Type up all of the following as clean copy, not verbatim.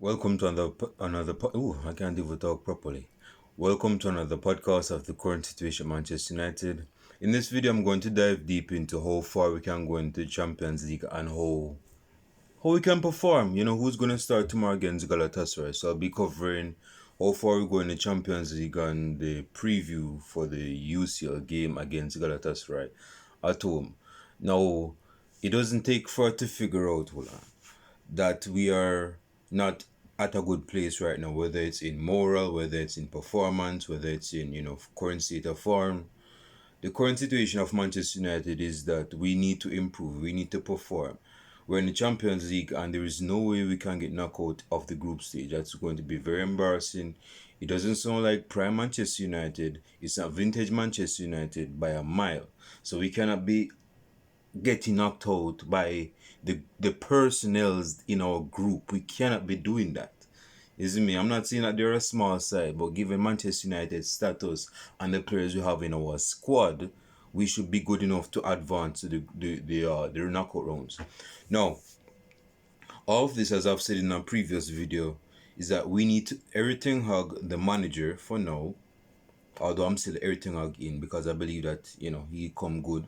Welcome to I can't even talk properly. Welcome to another podcast of the current situation at Manchester United. In this video, I'm going to dive deep into how far we can go into the Champions League and how we can perform. Who's going to start tomorrow against Galatasaray. So I'll be covering how far we go in the Champions League and the preview for the UCL game against Galatasaray at home. Now, it doesn't take far to figure out, that we are not at a good place right now, whether it's in moral, whether it's in performance, whether it's in, current state of form. The current situation of Manchester United is that we need to improve, we need to perform. We're in the Champions League and there is no way we can get knocked out of the group stage. That's going to be very embarrassing. It doesn't sound like prime Manchester United. It's not vintage Manchester United by a mile. So we cannot be getting knocked out by the personnels in our group. We cannot be doing that. Isn't me? I'm not saying that they're a small side, but given Manchester United's status and the players we have in our squad, we should be good enough to advance to the knockout rounds. Now, all of this, as I've said in a previous video, is that we need to everything hug the manager for now. Although I'm still everything hug in because I believe that he come good.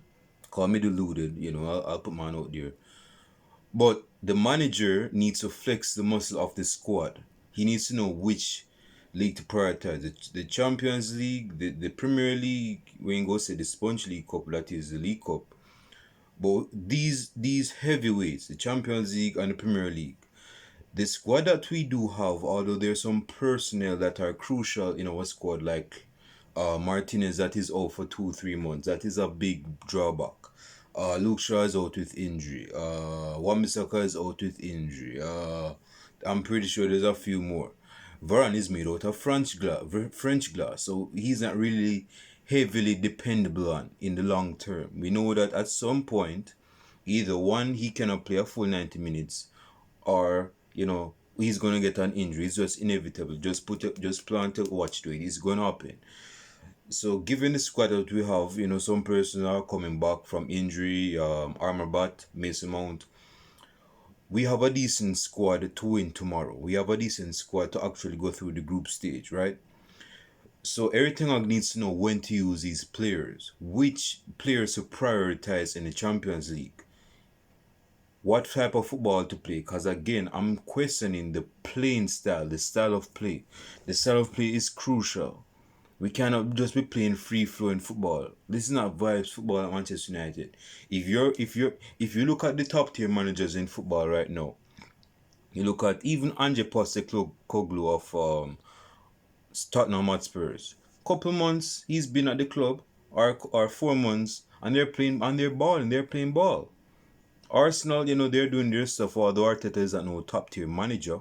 Call me deluded, I'll put mine out there. But the manager needs to flex the muscle of the squad. He needs to know which league to prioritize. The Champions League, the Premier League, we ain't go say the Sponge League Cup, that is the League Cup. But these heavyweights, the Champions League and the Premier League, the squad that we do have, although there's some personnel that are crucial in our squad, like Martinez, that is out for 2-3 months. That is a big drawback. Luke Shaw is out with injury. Wan-Bissaka is out with injury. I'm pretty sure there's a few more. Varane is made out of French glass, so he's not really heavily dependable on in the long term. We know that at some point, either one, he cannot play a full 90 minutes, or he's gonna get an injury. It's just inevitable. Just plan to watch to it. It's gonna happen. So given the squad that we have, some persons are coming back from injury, Armorbat, Mason Mount. We have a decent squad to win tomorrow. We have a decent squad to actually go through the group stage, right? So everything needs to know when to use these players, which players to prioritize in the Champions League, what type of football to play. Because again, I'm questioning the playing style, the style of play. The style of play is crucial. We cannot just be playing free flowing football. This is not vibes football at Manchester United. If you look at the top tier managers in football right now, you look at even Ange Postecoglou of Tottenham Hotspurs. Couple months he's been at the club, or 4 months, and they're playing ball. Arsenal, they're doing their stuff. Although Arteta is not no top tier manager,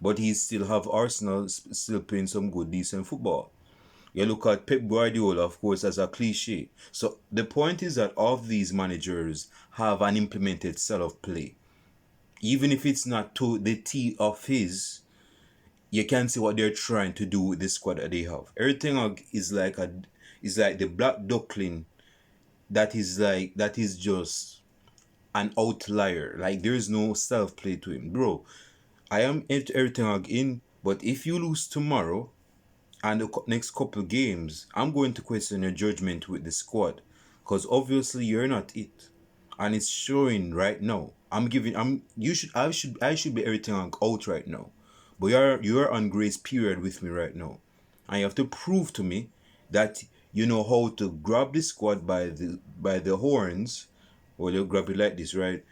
but he still have Arsenal still playing some good decent football. You look at Pep Guardiola, of course, as a cliche. So the point is that all of these managers have an implemented style of play. Even if it's not to the T of his, you can see what they're trying to do with the squad that they have. Everything is like the black duckling that is just an outlier. Like there is no self play to him. Bro, I am everything in, but if you lose tomorrow and the next couple games, I'm going to question your judgment with the squad, because obviously you're not it, and it's showing right now. I should be everything out right now, but you're on grace period with me right now, and you have to prove to me that you know how to grab the squad by the horns, or you grab it like this, right?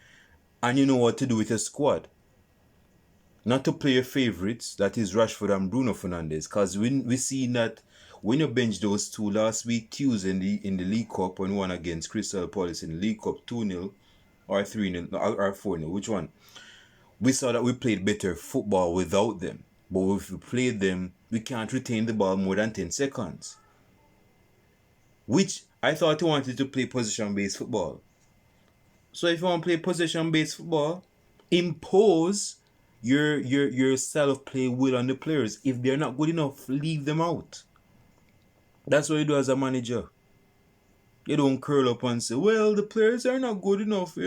And you know what to do with a squad. Not to play your favorites, that is Rashford and Bruno Fernandes, because we see that when you bench those two last week, Tuesday in the League Cup, when we won against Crystal Palace in the League Cup 2-0 or 3-0 or 4-0, which one? We saw that we played better football without them. But if we played them, we can't retain the ball more than 10 seconds. Which I thought you wanted to play possession-based football. So if you want to play possession-based football, impose your style of play will on the players. If they're not good enough, leave them out. That's what you do as a manager. You don't curl up and say, well, the players are not good enough,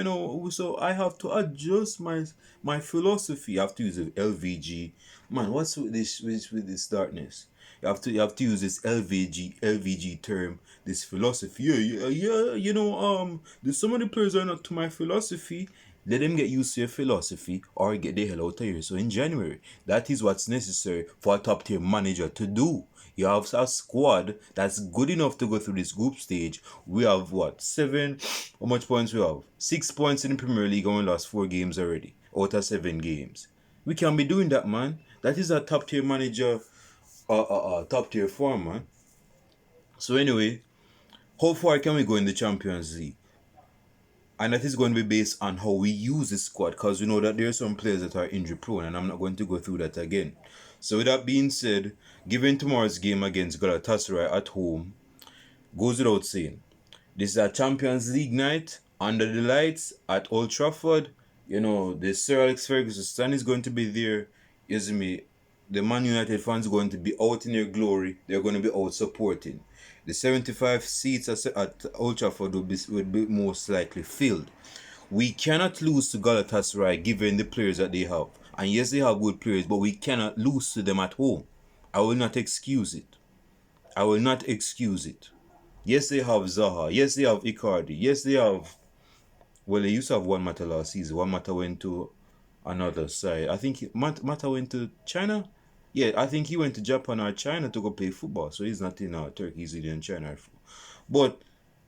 so I have to adjust my philosophy. I have to use the LVG. Man, what's with this darkness? You have to use this LVG term, this philosophy. Yeah. Some of the players are not to my philosophy. Let them get used to your philosophy or get the hell out of here. So in January, that is what's necessary for a top tier manager to do. You have a squad that's good enough to go through this group stage. We have what? Seven? How much points we have? 6 points in the Premier League and we lost 4 games already out of 7 games. We can be doing that, man. That is a top tier manager, top tier form, man. So anyway, how far can we go in the Champions League? And that is going to be based on how we use the squad, because we know that there are some players that are injury prone, and I'm not going to go through that again. So with that being said, given tomorrow's game against Galatasaray at home, goes without saying, this is a Champions League night under the lights at Old Trafford. The Sir Alex Ferguson stand is going to be there. The Man United fans are going to be out in their glory. They're going to be out supporting. The 75 seats at Old Trafford will be most likely filled. We cannot lose to Galatasaray given the players that they have. And yes, they have good players, but we cannot lose to them at home. I will not excuse it. I will not excuse it. Yes, they have Zaha. Yes, they have Icardi. Yes, they have... Well, they used to have one Mata last season. One Mata went to another side. I think Mata went to China. Yeah, I think he went to Japan or China to go play football. So he's not in Turkey. He's in China. But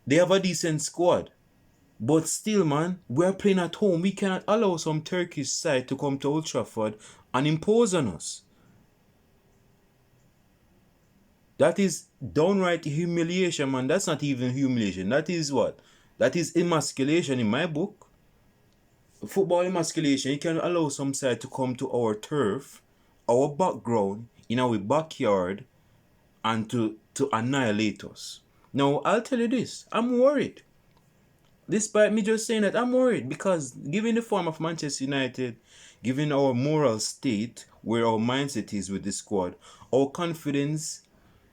they have a decent squad. But still, man, we're playing at home. We cannot allow some Turkish side to come to Old Trafford and impose on us. That is downright humiliation, man. That's not even humiliation. That is what? That is emasculation in my book. Football emasculation. You can allow some side to come to our turf, our background, in our backyard, and to annihilate us. Now, I'll tell you this. I'm worried. Despite me just saying that, I'm worried because given the form of Manchester United, given our moral state, where our mindset is with the squad, our confidence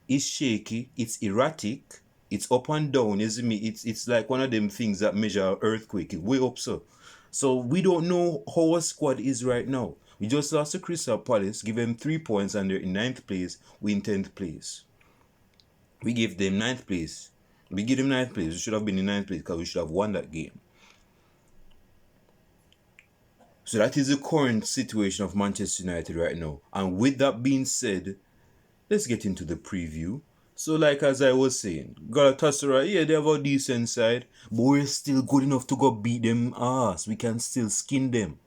is shaky, it's erratic, it's up and down, isn't it? It's like one of them things that measure earthquake. It's way up so we don't know how our squad is right now. We just lost to Crystal Palace, give them 3 points and they're in 9th place, we in 10th place. We gave them 9th place. We give them 9th place. We should have been in 9th place because we should have won that game. So that is the current situation of Manchester United right now. And with that being said, let's get into the preview. So like as I was saying, Galatasaray, yeah, they have a decent side, but we're still good enough to go beat them ass. We can still skin them.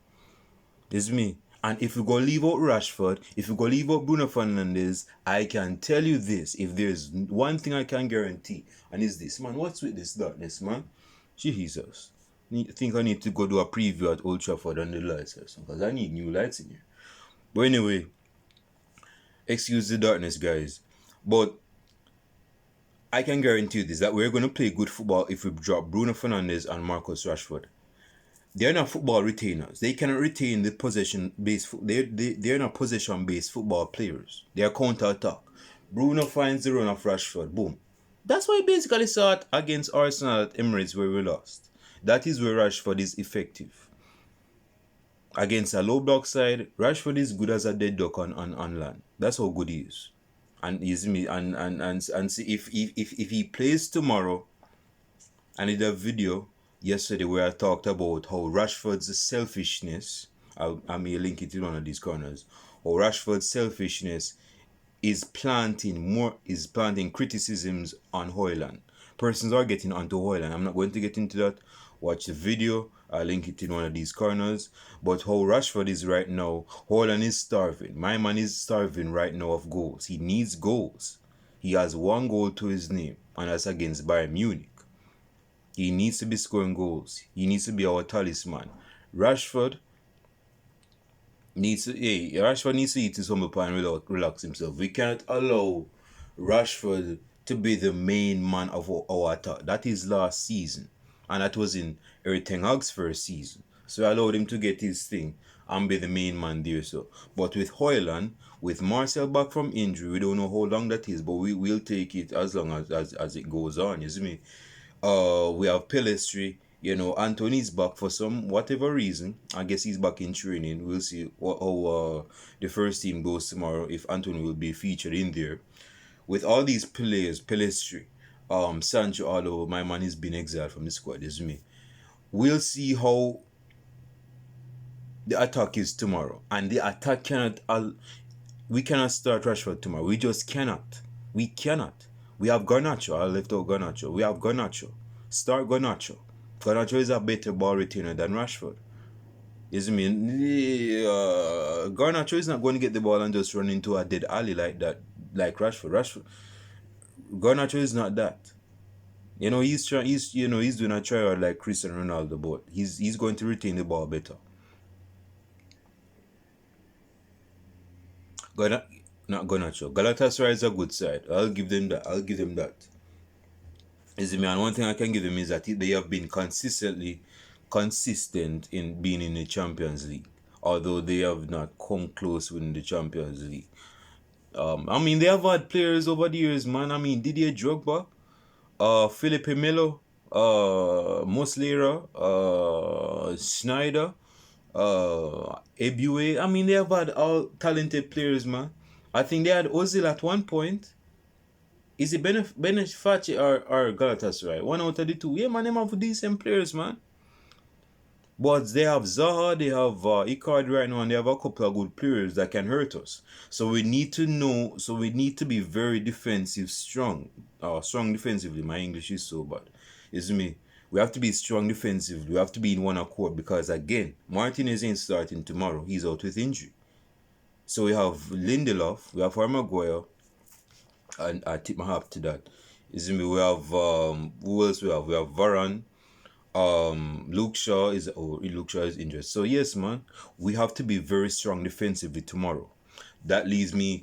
It's me. And if we go leave out Rashford, if we go leave out Bruno Fernandes, I can tell you this. If there's one thing I can guarantee, and it's this, man, what's with this darkness, man? Jesus. I think I need to go do a preview at Old Trafford on the lights or something, because I need new lights in here. But anyway, excuse the darkness, guys. But I can guarantee you this, that we're going to play good football if we drop Bruno Fernandes and Marcus Rashford. They're not football retainers. They cannot retain the possession-based... They're not possession-based football players. They are counter-attack. Bruno finds the run of Rashford. Boom. That's why basically saw it against Arsenal at Emirates where we lost. That is where Rashford is effective. Against a low block side, Rashford is good as a dead duck on land. That's how good he is. And see if he plays tomorrow, I did a video yesterday where I talked about how Rashford's selfishness, I may link it in one of these corners, how Rashford's selfishness is planting criticisms on Højlund. Persons are getting onto Højlund. I'm not going to get into that. Watch the video. I'll link it in one of these corners. But how Rashford is right now, Højlund is starving. My man is starving right now of goals. He needs goals. He has 1 goal to his name, and that's against Bayern Munich. He needs to be scoring goals. He needs to be our talisman. Rashford needs to eat his humble pie and relax himself. We cannot allow Rashford to be the main man of our attack. That is last season. And that was in Erik ten Hag's first season. So I allowed him to get his thing and be the main man there. But with Højlund, with Marcel back from injury, we don't know how long that is, but we will take it as long as it goes on, you see me? We have Pelistri. Anthony's back for some whatever reason. I guess he's back in training. We'll see how the first team goes tomorrow. If Anthony will be featured in there. With all these players, Pelistri, Sancho, although my man has been exiled from the squad, is me. We'll see how the attack is tomorrow. And the attack we cannot start Rashford tomorrow. We just cannot. We cannot. We have Garnacho. I left out Garnacho. We have Garnacho. Start Garnacho. Garnacho is a better ball retainer than Rashford. Is mean Garnacho is not going to get the ball and just run into a dead alley like that, like Rashford. Garnacho is not that. He's trying. He's doing a try out like Cristiano Ronaldo, but he's going to retain the ball better. Not Garnacho. Galatasaray is a good side. I'll give them that. Is me, and one thing I can give them is that they have been consistent in being in the Champions League, although they have not come close winning the Champions League. They have had players over the years, man. Didier Drogba, Felipe Melo, Muslera, Schneider, Ebue. They have had all talented players, man. I think they had Ozil at one point. Is it Beneface or Galatasaray? One out of the two. Yeah, man, them have decent players, man. But they have Zaha, they have Icardi right now, and they have a couple of good players that can hurt us. So we need to be very defensive, strong defensively. My English is so bad. It's me. We have to be strong defensively. We have to be in one accord because, again, Martinez ain't starting tomorrow. He's out with injury. So we have Lindelof, we have Harry Maguire, and I tip my hat to that. It's me. We have who else we have? We have Varane. Luke Shaw is injured. So yes, man, we have to be very strong defensively tomorrow. That leads me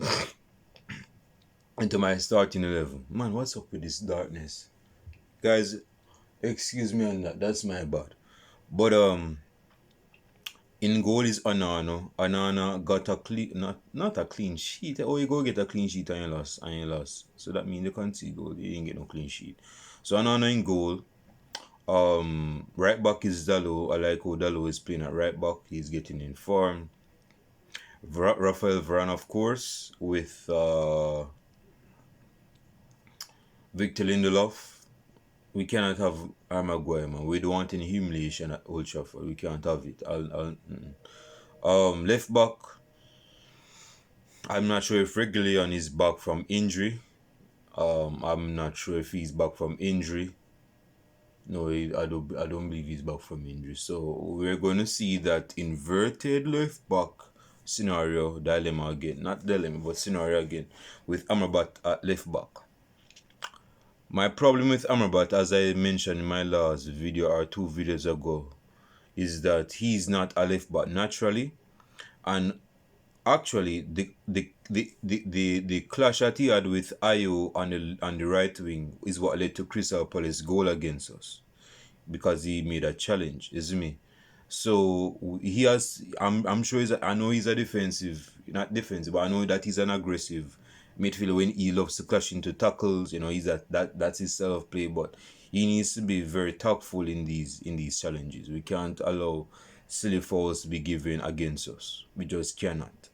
into my starting 11. Man, what's up with this darkness, guys? Excuse me on that. That's my bad. But in goal is Onana. Onana got a clean, not a clean sheet. Oh, you go get a clean sheet and you lost. So that means they can't see goal. You didn't get no clean sheet. So Onana in goal. Right back is Dalot. I like how Dalot is playing at right back. He's getting in form. Rafael Varane, of course, with Victor Lindelof. We cannot have Maguire, man. We don't want any humiliation at Old Trafford. We can't have it. Left back. I'm not sure if Reguilon is back from injury. I'm not sure if he's back from injury. No, I don't believe he's back from injury. So we're going to see that inverted left back scenario, dilemma again. Not dilemma, but scenario again with Amrabat at left back. My problem with Amrabat, as I mentioned in my last video or 2 videos ago, is that he's not a left back naturally, and actually the clash that he had with Ayo on the right wing is what led to Crystal Palace goal against us, because he made a challenge, isn't me? So he has. I'm sure I know he's a not defensive, but I know that he's an aggressive midfielder when he loves to clash into tackles. He's that's his style of play, but he needs to be very tactful in these challenges. We can't allow silly fouls to be given against us. We just cannot.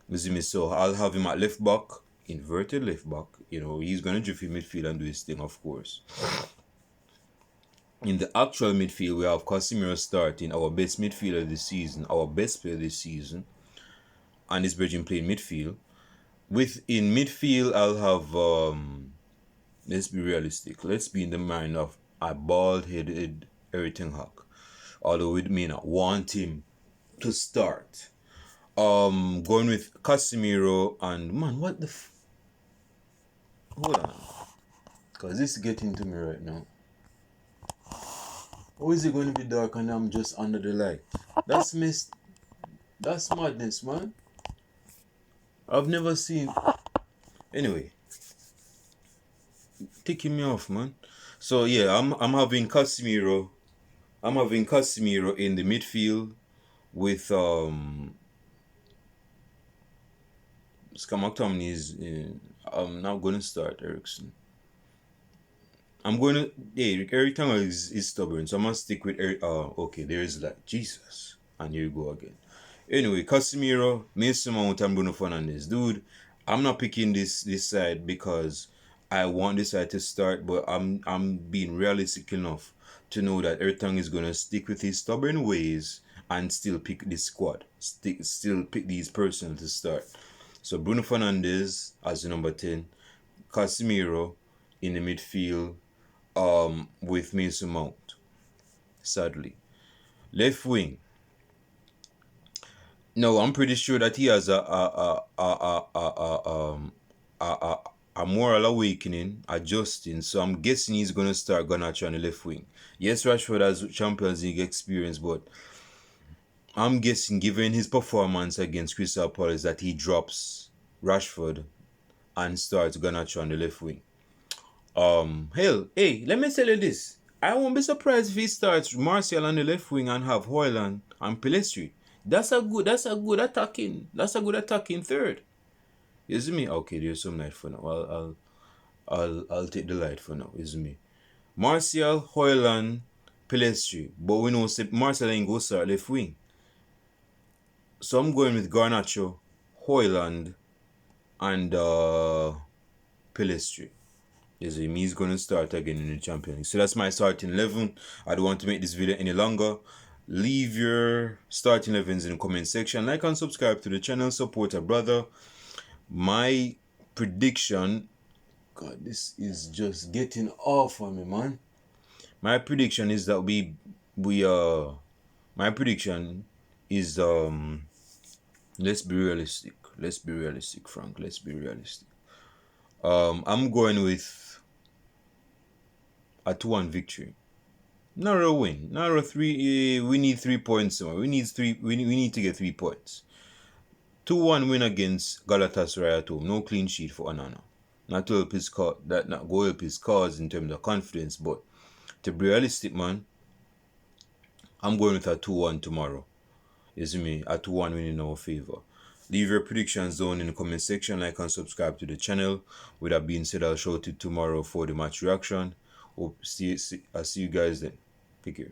You see me? So I'll have him at left back, inverted left back. He's gonna drift in midfield and do his thing, of course. In the actual midfield, we have Casemiro starting, our best midfielder this season, our best player this season, and his bridging playing midfield. In midfield, I'll have let's be realistic. Let's be in the mind of a bald-headed Erik ten Hag, although we may not want him to start. Going with Casemiro and man, what the hold on, cause this is getting to me right now. How is it going to be dark and I'm just under the light? That's madness, man. I've never seen. Anyway, taking me off, man. So yeah, I'm having Casemiro. I'm having Casemiro in the midfield with Scott McTominay is. I'm not going to start Eriksen. I'm going to. Hey, Eric Tangle is stubborn, so I'm gonna stick with Eric. Oh, okay. There's that. Jesus, and here you go again. Anyway, Casemiro, Mason Mount, and Bruno Fernandes. Dude, I'm not picking this side because I want this side to start, but I'm being realistic enough to know that Ertang is gonna stick with his stubborn ways and still pick this squad. Still pick these persons to start. So Bruno Fernandes as the number 10, Casemiro in the midfield, with Mason Mount. Sadly, left wing. No, I'm pretty sure that he has a moral awakening, adjusting. So I'm guessing he's gonna start Garnacho on the left wing. Yes, Rashford has Champions League experience, but I'm guessing, given his performance against Crystal Palace, that he drops Rashford and starts Garnacho on the left wing. Hell, hey, let me tell you this. I won't be surprised if he starts Martial on the left wing and have Hoyland and Pelestri. That's a good attacking third. You see me? Okay, there's some light for now. I'll take the light for now. You see me? Martial, Hoyland, Pelestri. But we know Martial ain't go start left wing. So I'm going with Garnacho, Hoyland, and Pelestri. Yes, he's going to start again in the Champions League. So that's my starting 11. I don't want to make this video any longer. Leave your starting 11s in the comment section. Like and subscribe to the channel. Support a brother. My prediction... God, this is just getting off on me, man. My prediction is that my prediction is let's be realistic. Let's be realistic, Frank. Let's be realistic. I'm going with a 2-1 victory. Not a win. Not a 3. We need 3 points. We need to get 3 points. 2-1 win against Galatasaray at home. No clean sheet for Onana. Not to help his cause, that not go help his cause in terms of confidence, but to be realistic, man, I'm going with a 2-1 tomorrow. You see me? A 2-1 win in our favor. Leave your predictions down in the comment section. Like and subscribe to the channel. With that being said, I'll show you tomorrow for the match reaction. I'll see you guys then. Take care.